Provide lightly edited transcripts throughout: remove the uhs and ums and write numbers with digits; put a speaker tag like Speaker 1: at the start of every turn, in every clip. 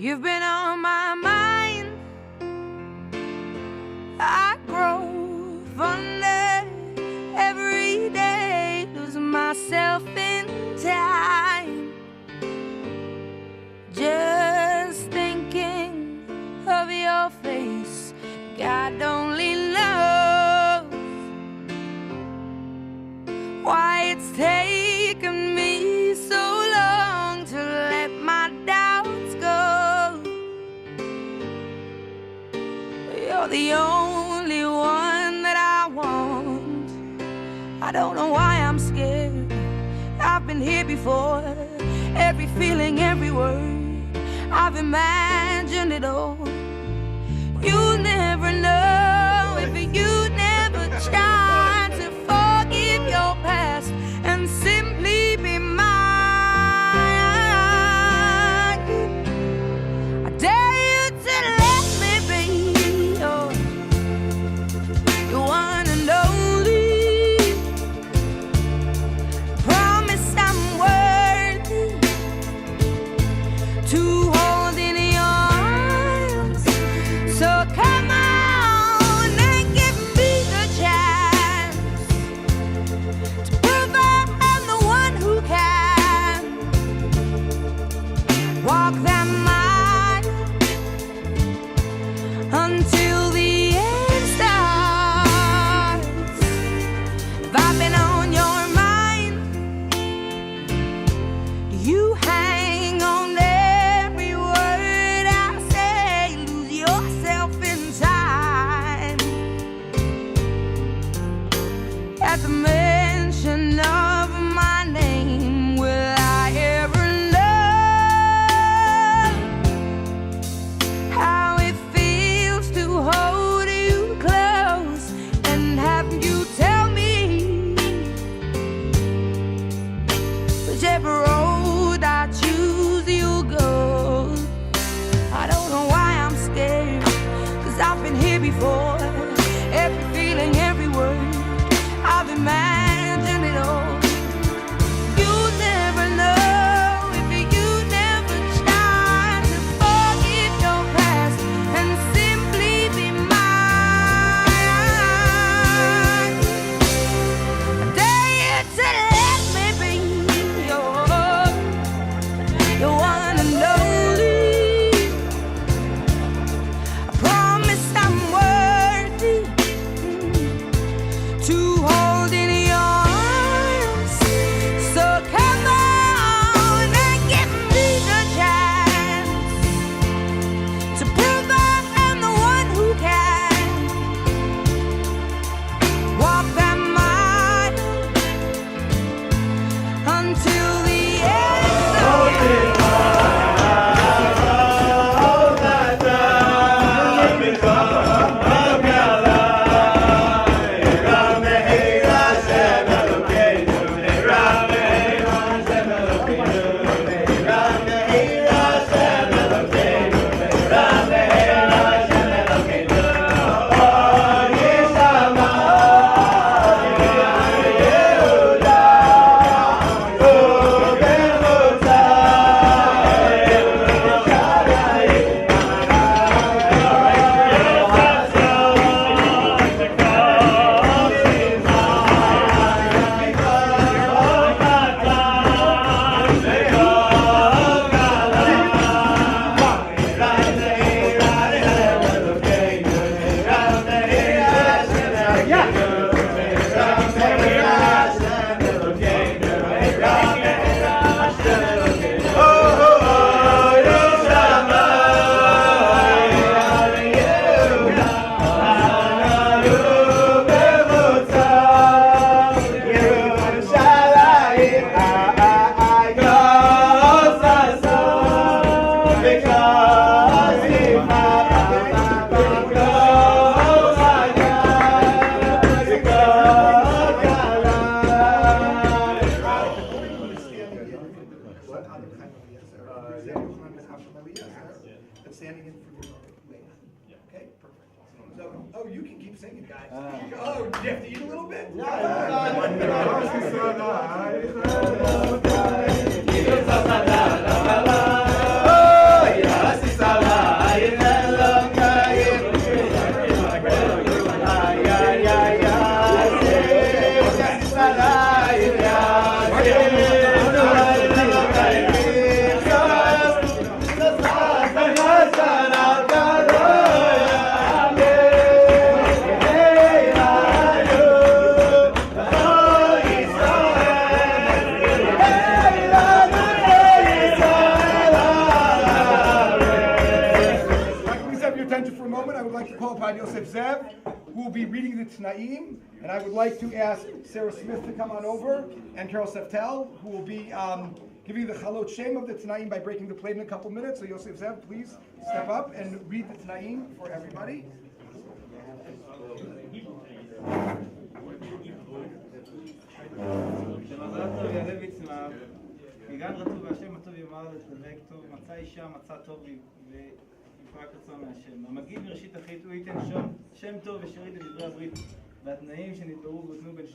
Speaker 1: You've been on my mind. I grow fonder every day, lose myself in time. Just thinking of your face, God only knows why it's taken me so long to let my doubts go. You're the only one that I want. I don't know why I'm scared. I've been here before. Every feeling, every word, I've imagined it all. You'll never know if you never try to forgive your past and simply be mine. I dare you to let me be your one and only. Promise I'm worthy to hold in your arms. So come on and give me the chance to prove I'm the one who can walk that mile until the end starts. If I've been on your mind, you hang on every word I say, lose yourself in time. At the mention of my name, will I ever know how it feels to hold you close and have you tell me whichever road I choose you'll go. I don't know why I'm scared, 'cause I've been here before. Every feeling, every word, I've imagined it all. You'll never know if you never try to forgive your past and simply be mine. I dare you to let me be your one and only. I promise I'm worthy to hold in your arms. So come on and give me the chance to prove I'm the one who can walk that mile until the end starts.
Speaker 2: Standing in for your wait. Okay, perfect. So, oh, you can keep singing, guys. Oh, do you have to eat a little bit? Yeah. like to call upon Yosef Zev, who will be reading the Tanaim, and I would like to ask Sarah Smith to come on over, and Carol Seftel, who will be giving the Chalot Shem of the Tanaim by breaking the plate in a couple minutes. So Yosef Zev, please step up and read the Tanaim for everybody.
Speaker 3: מגן רצו והשם הטוב יאמר לדבק טוב, מצא אישה מצא טוב ויפרק רצון מהשם. המגיד מראשית החטא הוא ייתן שם טוב ושרית לדברי הברית והתנאים שנתברו והותנו בין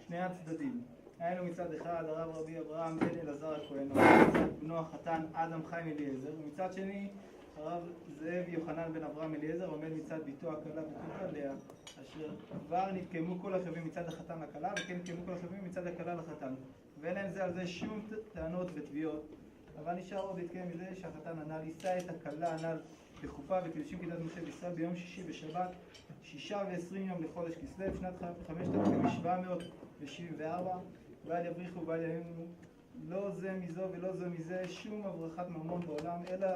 Speaker 3: שני הצדדים. היינו מצד אחד הרב רבי אברהם בן אלעזר הכהן, ומצד בנו החתן אדם חיים אליעזר, ומצד שני הרב זאב יוחנן בן אברהם אליעזר עומד מצד ביתו הכלה בתוך לאה, אשר כבר נתקיימו כל השווים מצד החתן לכלה, וכן נתקיימו כל השווים מצד הכלה לחתן. ואין להם זה על זה שום טענות ותביעות, אבל נשאר עוד להתקיים מזה שהחתן הנ"ל יישא את הכלה הנ"ל בחופה וקידושים כדת משה בישראל ביום שישי בשבת 26 יום לחודש כסלו שנת 5774, ואל יבריחו ואל יהינו לא זה מזו ולא זו מזה שום הברחת ממון בעולם, אלא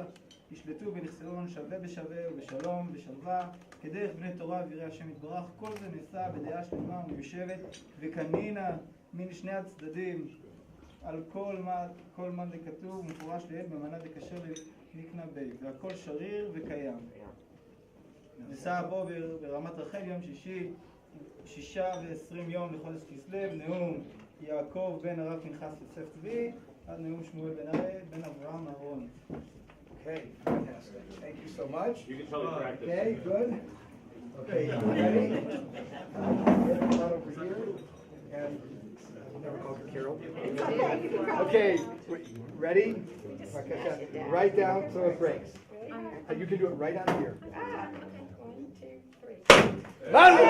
Speaker 3: ישלטו בנכסלון שווה בשווה ובשלום ובשלווה כדרך בני תורה ויראי השם יתברך. כל זה נעשה בדעה שלמה ומיושבת וקנינה מן שני הצדדים על כל מה דכתוב ומפורש לעיל במנה דקשר לנקנה בי, והכל שריר וקיים. נשא בו ברמת רחל יום שישי 26 יום לחודש כסלו, נאום יעקב בן הרב פנחס יוסף צבי עד נאום שמואל בן אברהם אהרון.
Speaker 2: Okay, fantastic. Thank you so much.
Speaker 4: You can totally practice.
Speaker 2: Okay, good. Okay, ready? Get over here. And never called her Carol. Okay, ready? Right down so it breaks. You can do it right on here.
Speaker 5: 1, 2, 3.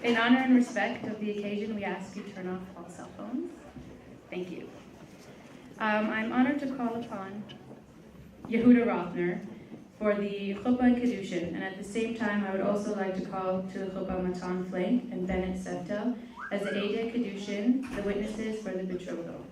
Speaker 4: In honor and respect of the occasion, we ask you to turn off all cell phones. Thank you. I'm honored to call upon Yehuda Rothner for the Chuppah Kedushin, and at the same time, I would also like to call to the Chuppah Matan Flake and Bennett Seftel as the Eidei Kedushin, the witnesses for the betrothal.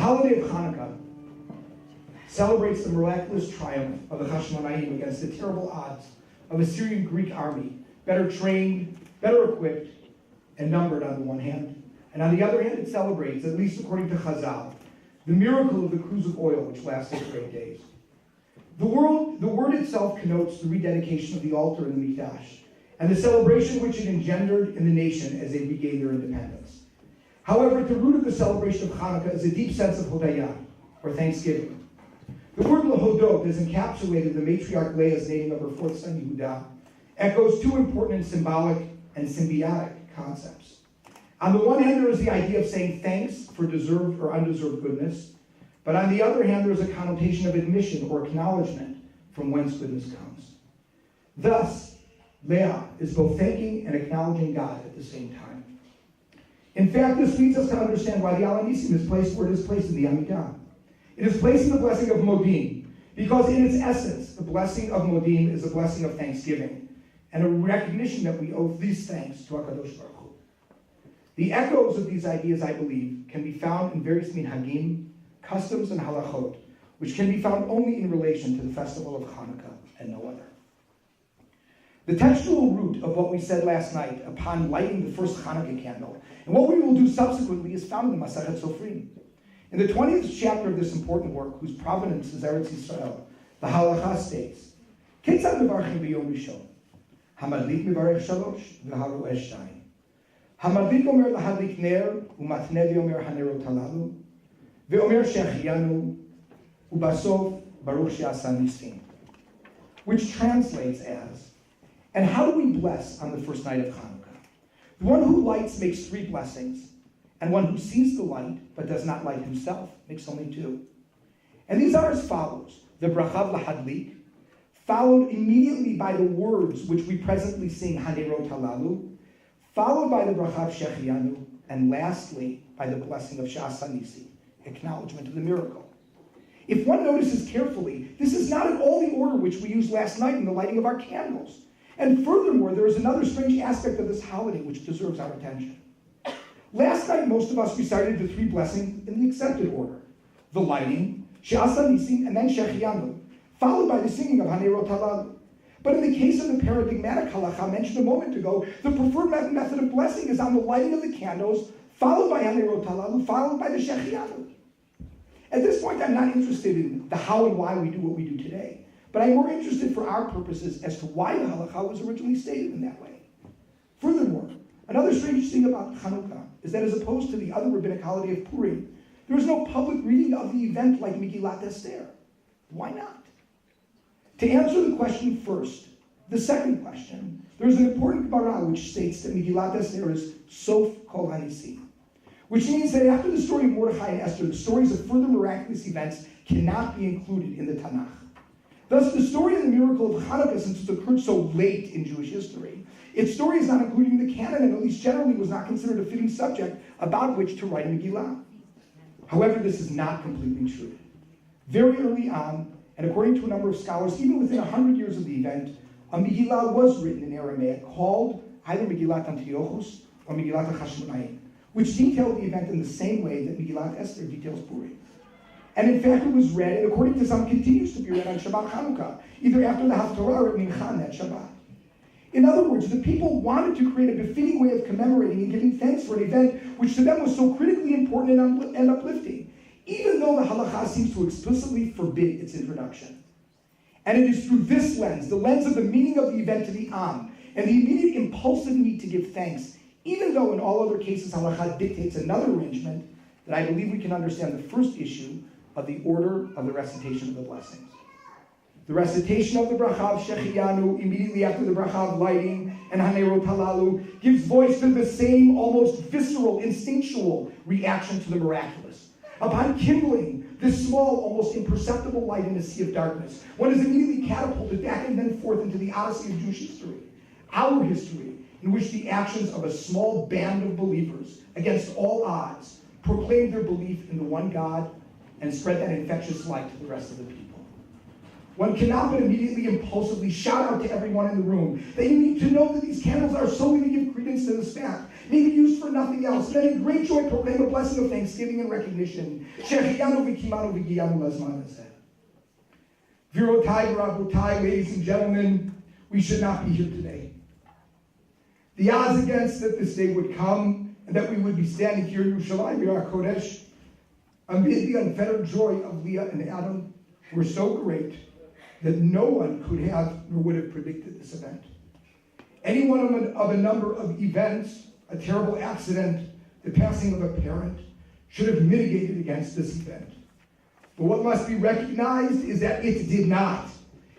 Speaker 2: holiday of Hanukkah celebrates the miraculous triumph of the Hashmonaim against the terrible odds of a Syrian Greek army, better trained, better equipped, and numbered on the one hand. And on the other hand, it celebrates, at least according to Chazal, the miracle of the cruse of oil which lasted for 8 days. The word itself connotes the rededication of the altar in the Mikdash, and the celebration which it engendered in the nation as they regained their independence. However, at the root of the celebration of Hanukkah is a deep sense of hodayah, or thanksgiving. The word lahodot is encapsulated in the matriarch Leah's naming of her fourth son Yehudah, echoes two important and symbolic and symbiotic concepts. On the one hand, there is the idea of saying thanks for deserved or undeserved goodness, but on the other hand, there is a connotation of admission or acknowledgement from whence goodness comes. Thus, Leah is both thanking and acknowledging God at the same time. In fact, this leads us to understand why the Al Hanisim is placed where it is placed in the Amidah. It is placed in the blessing of Modim, because in its essence, the blessing of Modim is a blessing of thanksgiving, and a recognition that we owe these thanks to HaKadosh Baruch Hu. The echoes of these ideas, I believe, can be found in various minhagim, customs, and halachot, which can be found only in relation to the festival of Hanukkah and no other. The textual root of what we said last night upon lighting the first Hanukkah candle, and what we will do subsequently, is found in the Masachet Sofrim. In the 20th chapter of this important work, whose provenance is Eretz Yisrael, the halacha states, Kitzad mevarchim b'yom rishon, hamadlik mevarech shalosh, v'haru esh shayim. Hamadlik omer lahadlik ner, umatne v'omer hanerot halalu, v'omer shechianu, ubasof baruch she'asa nisim. Which translates as, and how do we bless on the first night of Hanukkah? The one who lights makes 3 blessings, and one who sees the light but does not light himself makes only 2. And these are as follows: the bracha lahadlik, followed immediately by the words which we presently sing, hanerot halalu, followed by the bracha shechianu, and lastly by the blessing of she'asa nisi, acknowledgement of the miracle. If one notices carefully, this is not at all the order which we used last night in the lighting of our candles. And furthermore, there is another strange aspect of this holiday which deserves our attention. Last night, most of us recited the 3 blessings in the accepted order: the lighting, she'asa nisim, and then shechianu, followed by the singing of hanerot halalu. But in the case of the paradigmatic halacha mentioned a moment ago, the preferred method of blessing is on the lighting of the candles, followed by hanerot halalu, followed by the shechianu. At this point, I'm not interested in the how and why we do what we do today, but I'm more interested for our purposes as to why the halacha was originally stated in that way. Furthermore, another strange thing about Chanukah is that as opposed to the other rabbinic holiday of Purim, there is no public reading of the event like Megillat Esther. Why not? To answer the question first, the second question, there is an important Gemara which states that Megillat Esther is Sof Kol HaNisi, which means that after the story of Mordechai and Esther, the stories of further miraculous events cannot be included in the Tanakh. Thus, the story of the miracle of Hanukkah, since it occurred so late in Jewish history, its story is not included in the canon, and at least generally was not considered a fitting subject about which to write a Megillah. However, this is not completely true. Very early on, and according to a number of scholars, even within 100 years of the event, a Megillah was written in Aramaic called either Megillat Antiochus or Megillat HaChashmonaim, which detailed the event in the same way that Megillat Esther details Purim. And in fact, it was read, and according to some, continues to be read on Shabbat Hanukkah, either after the Haftarah or at Mincha on that Shabbat. In other words, the people wanted to create a befitting way of commemorating and giving thanks for an event which to them was so critically important and uplifting, even though the halacha seems to explicitly forbid its introduction. And it is through this lens, the lens of the meaning of the event to the Am, and the immediate impulsive need to give thanks, even though in all other cases halacha dictates another arrangement, that I believe we can understand the first issue of the order of the recitation of the blessings. The recitation of the bracha of Shechianu immediately after the bracha of lighting and Hanerot Halalu gives voice to the same almost visceral, instinctual reaction to the miraculous. Upon kindling this small, almost imperceptible light in a sea of darkness, one is immediately catapulted back and then forth into the odyssey of Jewish history, our history, in which the actions of a small band of believers, against all odds, proclaimed their belief in the one God and spread that infectious light to the rest of the people. one cannot but immediately, impulsively shout out to everyone in the room that you need to know that these candles are solely to give credence to this fact, may be used for nothing else, and then in great joy proclaim a blessing of thanksgiving and recognition. Shechianu v'kimanu v'giyanu lazman hazeh. Virotai v'rabotai, ladies and gentlemen, we should not be here today. The odds against that this day would come and that we would be standing here in Yerushalayim, Yirah Kodesh, amid the unfettered joy of Leah and Adam, were so great that no one could have nor would have predicted this event. Any one of a number of events, a terrible accident, the passing of a parent, should have mitigated against this event. But what must be recognized is that it did not.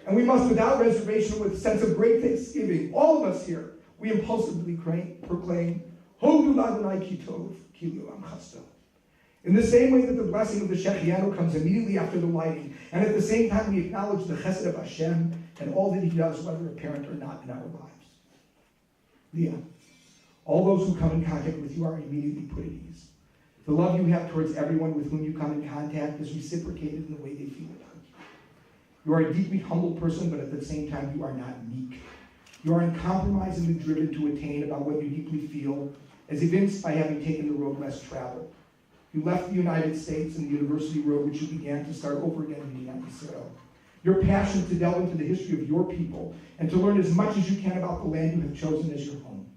Speaker 2: And we must, without reservation, with a sense of great thanksgiving, all of us here, we impulsively proclaim, Hodu l'Adonai ki tov, ki l'olam chasto. In the same way that the blessing of the Shechianu comes immediately after the lighting, and at the same time we acknowledge the chesed of Hashem and all that He does, whether apparent or not, in our lives. Leah, all those who come in contact with you are immediately put at ease. The love you have towards everyone with whom you come in contact is reciprocated in the way they feel about you. You are a deeply humble person, but at the same time you are not meek. You are uncompromisingly driven to attain about what you deeply feel, as evinced by having taken the road less traveled. You left the United States and the university road which you began to start over again in the United States. Your passion to delve into the history of your people and to learn as much as you can about the land you have chosen as your home.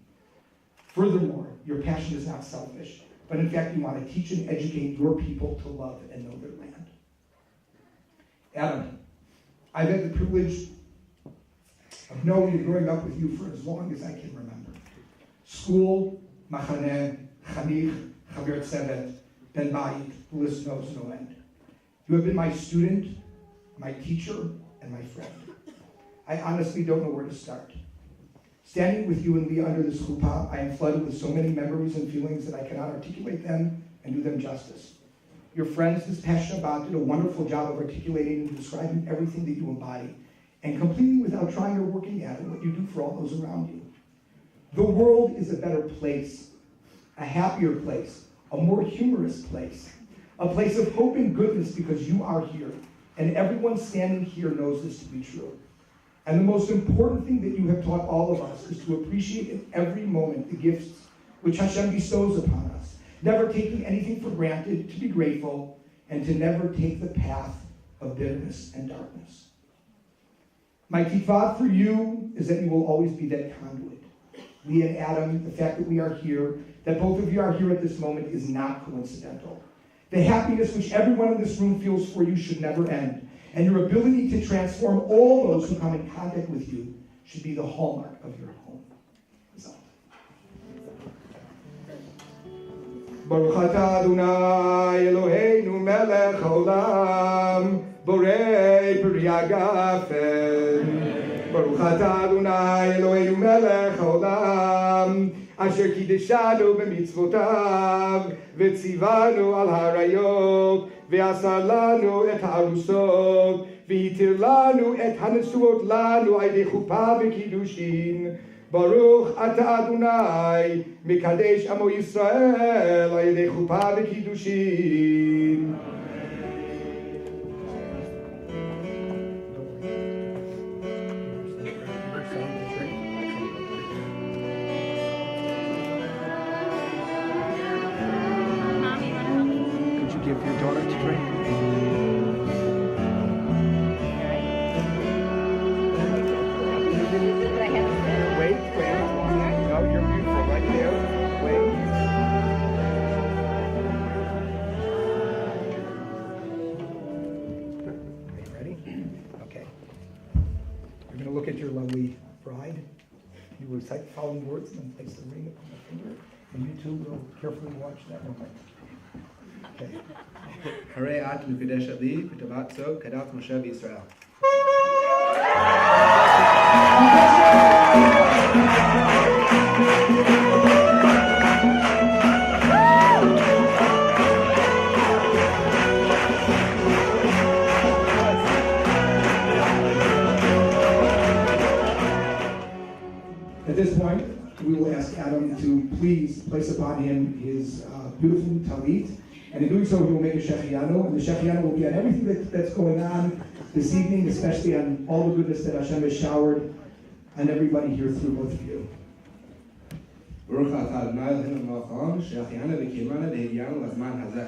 Speaker 2: Furthermore, your passion is not selfish, but in fact you want to teach and educate your people to love and know their land. Adam, I've had the privilege of knowing and growing up with you for as long as I can remember. School, machaneh, chanich, chaver tzevet, ben bayit, the list knows no end. You have been my student, my teacher, and my friend. I honestly don't know where to start. Standing with you and Leah under this chuppah, I am flooded with so many memories and feelings that I cannot articulate them and do them justice. Your friends this past Shabbat did a wonderful job of articulating and describing everything that you embody, and completely without trying or working at it, what you do for all those around you. The world is a better place, a happier place, a more humorous place, a place of hope and goodness because you are here, and everyone standing here knows this to be true. And the most important thing that you have taught all of us is to appreciate in every moment the gifts which Hashem bestows upon us, never taking anything for granted, to be grateful, and to never take the path of bitterness and darkness. My tikvah for you is that you will always be that conduit. Leah and Adam, the fact that we are here, that both of you are here at this moment is not coincidental. The happiness which everyone in this room feels for you should never end. And your ability to transform all those who come in contact with you should be the hallmark of your home. Baruch atah Adonai Eloheinu melech haolam borei peri hagafen. Baruch atah Adonai Eloheinu melech haolam asher kideshanu b'mitzvotav v'tzivanu al harayot ועשה לנו את הארוסות, והתיר לנו את הנשואות לנו על ידי חופה וקידושין. ברוך אתה אדוני, מקדש עמו ישראל על ידי חופה וקידושין. Give your daughter to drink. Wait. No, you're beautiful. Right there. Wait. Are you ready? Okay. You're going to look at your lovely bride. You will recite the following words and then place the ring upon the finger. And you two will carefully watch that moment.
Speaker 6: הרי את מקודשת לי וטובת זו כדת משה וישראל.
Speaker 2: At this point, we will ask Adam to please place upon him his beautiful talit. And in doing so, he will make a shechianu, and the shechianu will be on everything that's going on this evening, especially on all the goodness that Hashem has showered on everybody here through both of you.
Speaker 6: ברוך אתה אדוני אלוהינו מלך העולם שהחיינו וקיימנו והגיענו לזמן הזה.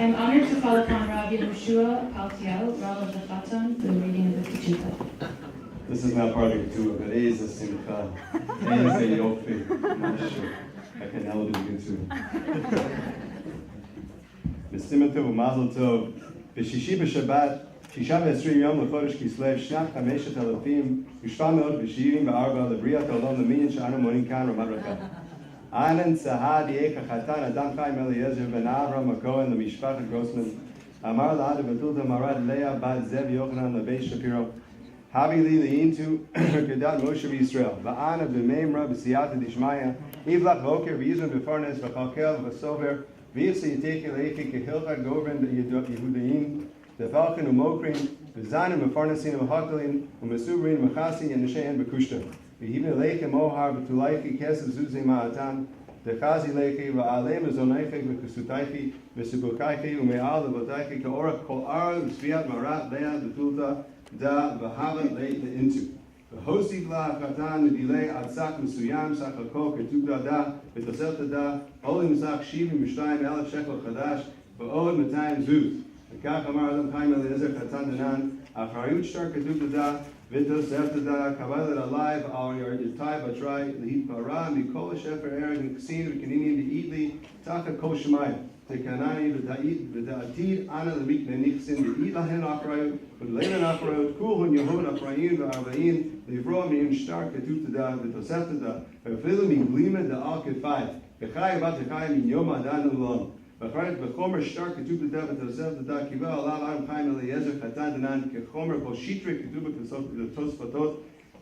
Speaker 4: I'm honored to call upon Rav Yehoshua Altiel, Rav of the Chaton, for the reading of the Ketubah.
Speaker 7: This is not part of the Ketubah, but A is a simcha. A is a yofi. I can now begin to. B'simcha tov u'mazel tov. B'shishi b'shabbat, 26 yom l'chodesh kislev, shnat 5,774 לבריאת העולם למניין שאנו מונים כאן רמת רחל. Anan Sahad Yeka Chatan Adam Chaim Eliezer Ben Avram Akohen Lemishpachat Grossman Amar La'ad Betulta Marad Leah Bat Zev Yochanan Lebei Shapiro Havi Li Le'intu Kedat Moshe Yisrael Va'ana B'meimra B'siyata Dishmaya Ivlach Voker V'yizun B'farnes V'chalkel V'sover V'yisi Yiteki Le'echi Kehilchat Govrin Yehudayin V'falchin U'mokrin V'zanim V'farnesin V'hakelin V'mesubrin V'chasi Yenishayin B'kushta V'hivne Leichem Ohar V'tulaichi Kesef Zuzi Ma'atan Dechazi Leichi V'alem Zonaichi V'kusutaichi V'sibukaichi U'me'al V'votaichi Ka'orak Kol Ar V'sviat Marat Leah V'tulta Da V'havat Leit Le'intu V'hosi V'la Chatan V'dilei Adsak M'suyam Sachal Kol Ketubda Da V'tosefta Da Olim Sak Shivim V'shtayim Elef Shekel Chadash V'od Matayim Zuz V'kach Amar Adam Chaim Eliezer Chatan Danan Acharayut Shtar Ketubda Da V'tosefta Da Kavalet Alive Al Yarditai Batrai Lehit Para Mikol Shefer Aaron Ksin V'kanini V'idli Taka Kol Shemayim Tekanani V'da'atid Ana L'mikne Nichsin V'id Lahen Acharayut V'leilen Acharayut Kulhun Yehud Acharayim V'arbaim Livro Min Shtar Ketubda Da V'tosefta Da V'filu Min Glima Da Al Kefai V'chai Vat V'chai Min Yom Adan Ulon V'charet V'chomer Shtar Ketubda Da V'tosefta Da Kiva Alav Adam Chaim Eliezer Chatan Danan Kechomer Kol Shitrik Ketubda Tosfatot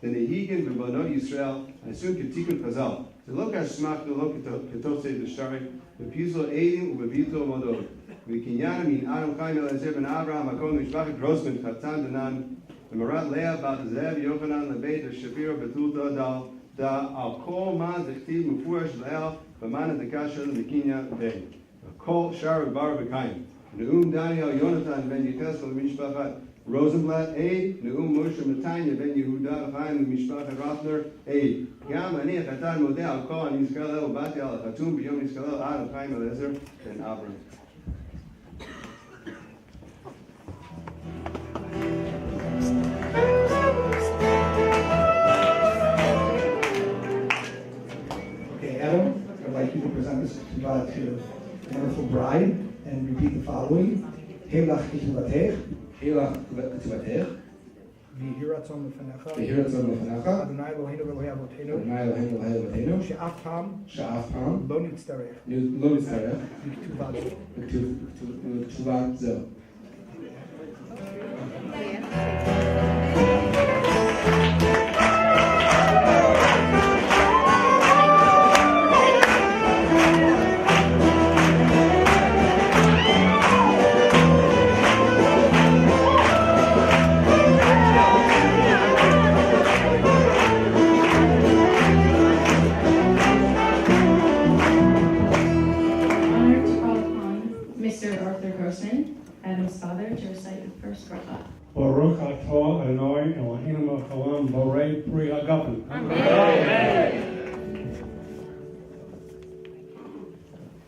Speaker 7: V'nehigen V'banot Yisrael Asun Ketikun Chazal V'lokash Smach V'lok Ketosei V'shtari V'pizlo Eidim V'vito Modot V'kinyan Min Adam Chaim Eliezer Ben Avraham Akon Mishpachat Grossman Chatan Danan V'marat Leah Bat Zev Yochanan Lebeit Shapiro Betulta Dal Da Al Kol Ma Dechtiv Mufurash Leah V'mana Dekasha L'Mekinya V'ei Kol Shar Bar B'Kayim Neum Daniel Yonatan Ben Yecheskel Mishpachat Rosenblatt Aid Neum Moshe Matanya Ben Yehuda Chaim Mishpachat Rothner Aid Gam Ani Chatan Modeh Al Kol Ani Yisrael Bati Al Chatum B'Yom Yisrael Adam Chaim Eliezer Ben Avram.
Speaker 2: Okay, Adam, I'd like you to present this Ketubah to the wonderful bride and repeat the following. Heilach Ketubatech,
Speaker 6: Hilach Ketubbatech
Speaker 2: V'hi ratzon lefanecha,
Speaker 6: V'hi ratzon lefanecha
Speaker 2: Adonai Eloheinu v'Elohei Avotenu,
Speaker 6: Adonai Eloheinu v'Elohei Avotenu
Speaker 2: she'af pam
Speaker 6: שאף פעם
Speaker 2: lo nitztarech
Speaker 6: לא נצטרך
Speaker 2: Ketubah zeh.
Speaker 6: בתשובה זו.
Speaker 4: Adam's father, to recite the first bracha.
Speaker 8: Baruch atah Adonai Eloheinu melech haolam borei pri hagafen.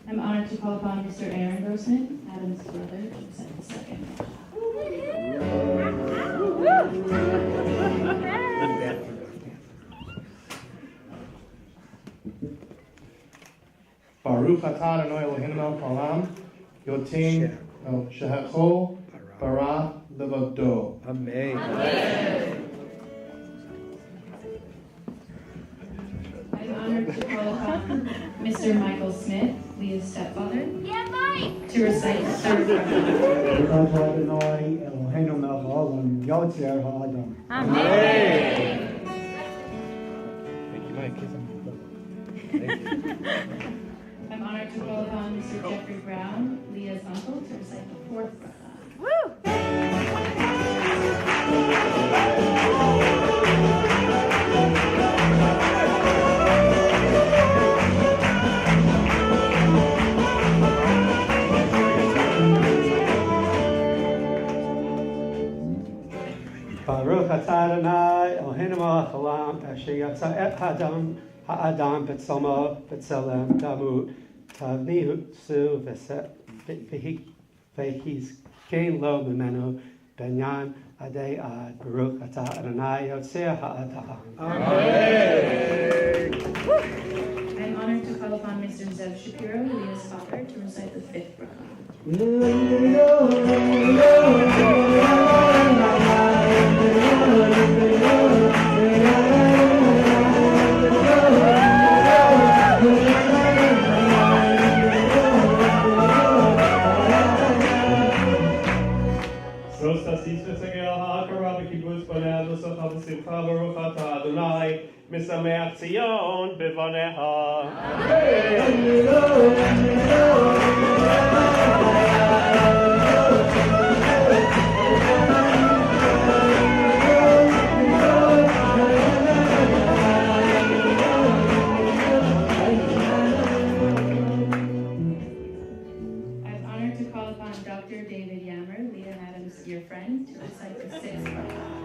Speaker 4: I'm honored to call upon Mr. Aaron Grossman, Adam's brother, to recite the second
Speaker 8: Baruch atah Adonai Eloheinu melech haolam yotein shehachol bara
Speaker 6: Levodo.
Speaker 9: Amen.
Speaker 4: I'm honored to call upon Mr. Michael Smith, Leah's stepfather, to recite the third bracha.
Speaker 9: Amen. Thank you, Mike.
Speaker 4: I'm honored to call upon Mr. Jeffrey Brown, Leah's uncle, to recite the fourth bracha.
Speaker 10: Baruch atah Adonai Eloheinu melech haolam asher yatsa et ha'adam b'tzomo b'tzelem damu tavnihu su v'hizkein lo mimenu benyan adei ad. Baruch atah Adonai yotzei ha'adam.
Speaker 4: I'm honored to call upon Mr. Zev Shapiro, Leah's father, to recite the fifth bracha.
Speaker 10: משמח ציון בבניך.
Speaker 4: I'm honored to call upon Dr. David Yammer, Leah and Adam's dear friend, to recite the sixth bracha.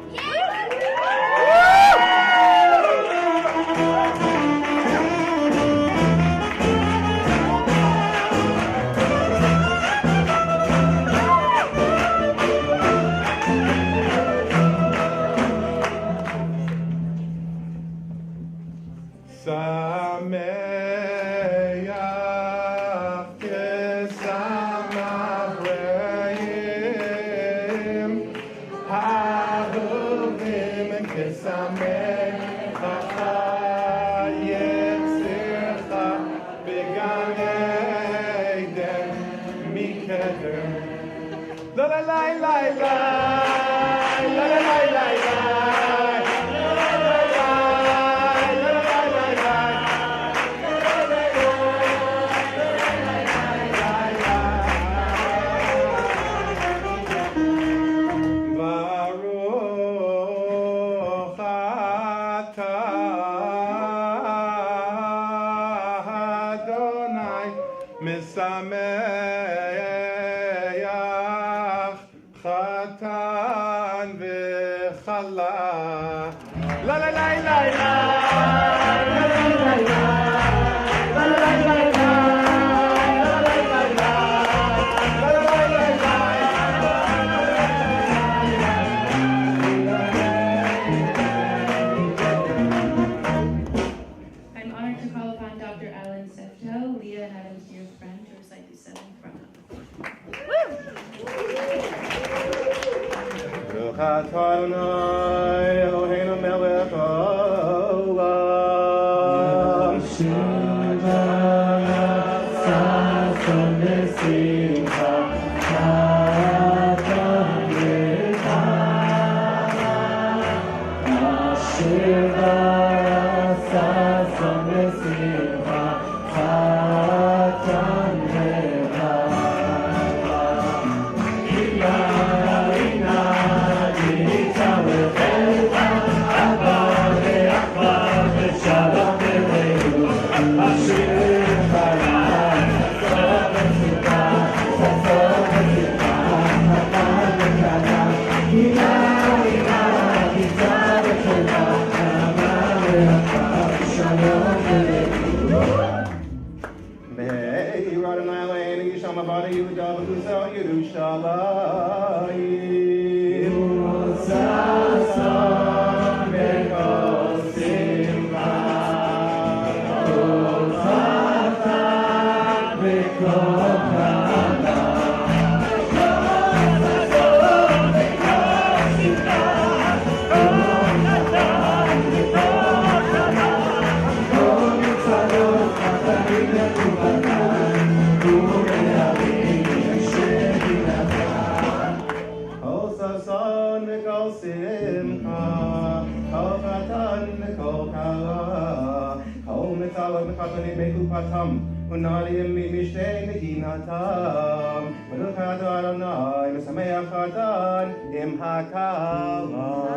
Speaker 7: Salam Katani Mekupatam, Unadim Mishte Medinatam, Baruch Adonai, Mesameach Adan, Im Hakala.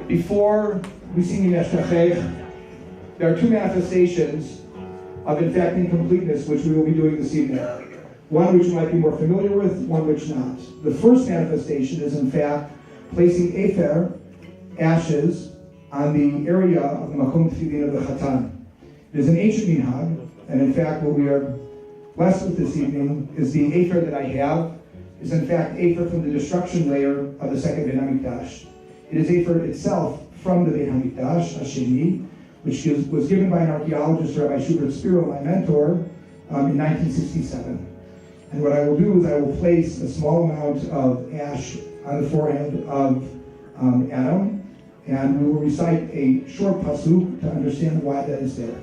Speaker 2: Before we sing Yeshtachech, there are two manifestations of, in fact, incompleteness, which we will be doing this evening. One which you might be more familiar with, one which not. The first manifestation is, in fact, placing afer, ashes, on the area of the Makom Tefillin of the Chatan. It is an ancient minhag, and in fact, what we are blessed with this evening is the afer that I have is, in fact, afer from the destruction layer of the second Beit HaMikdash. It is afer itself from the Beit HaMikdash, Hasheni, which was given by an archaeologist, Rabbi Schubert Spiro, my mentor, in 1967. And what I will do is I will place a small amount of ash on the forehead of Adam, and we will recite a short pasuk to understand why that is there.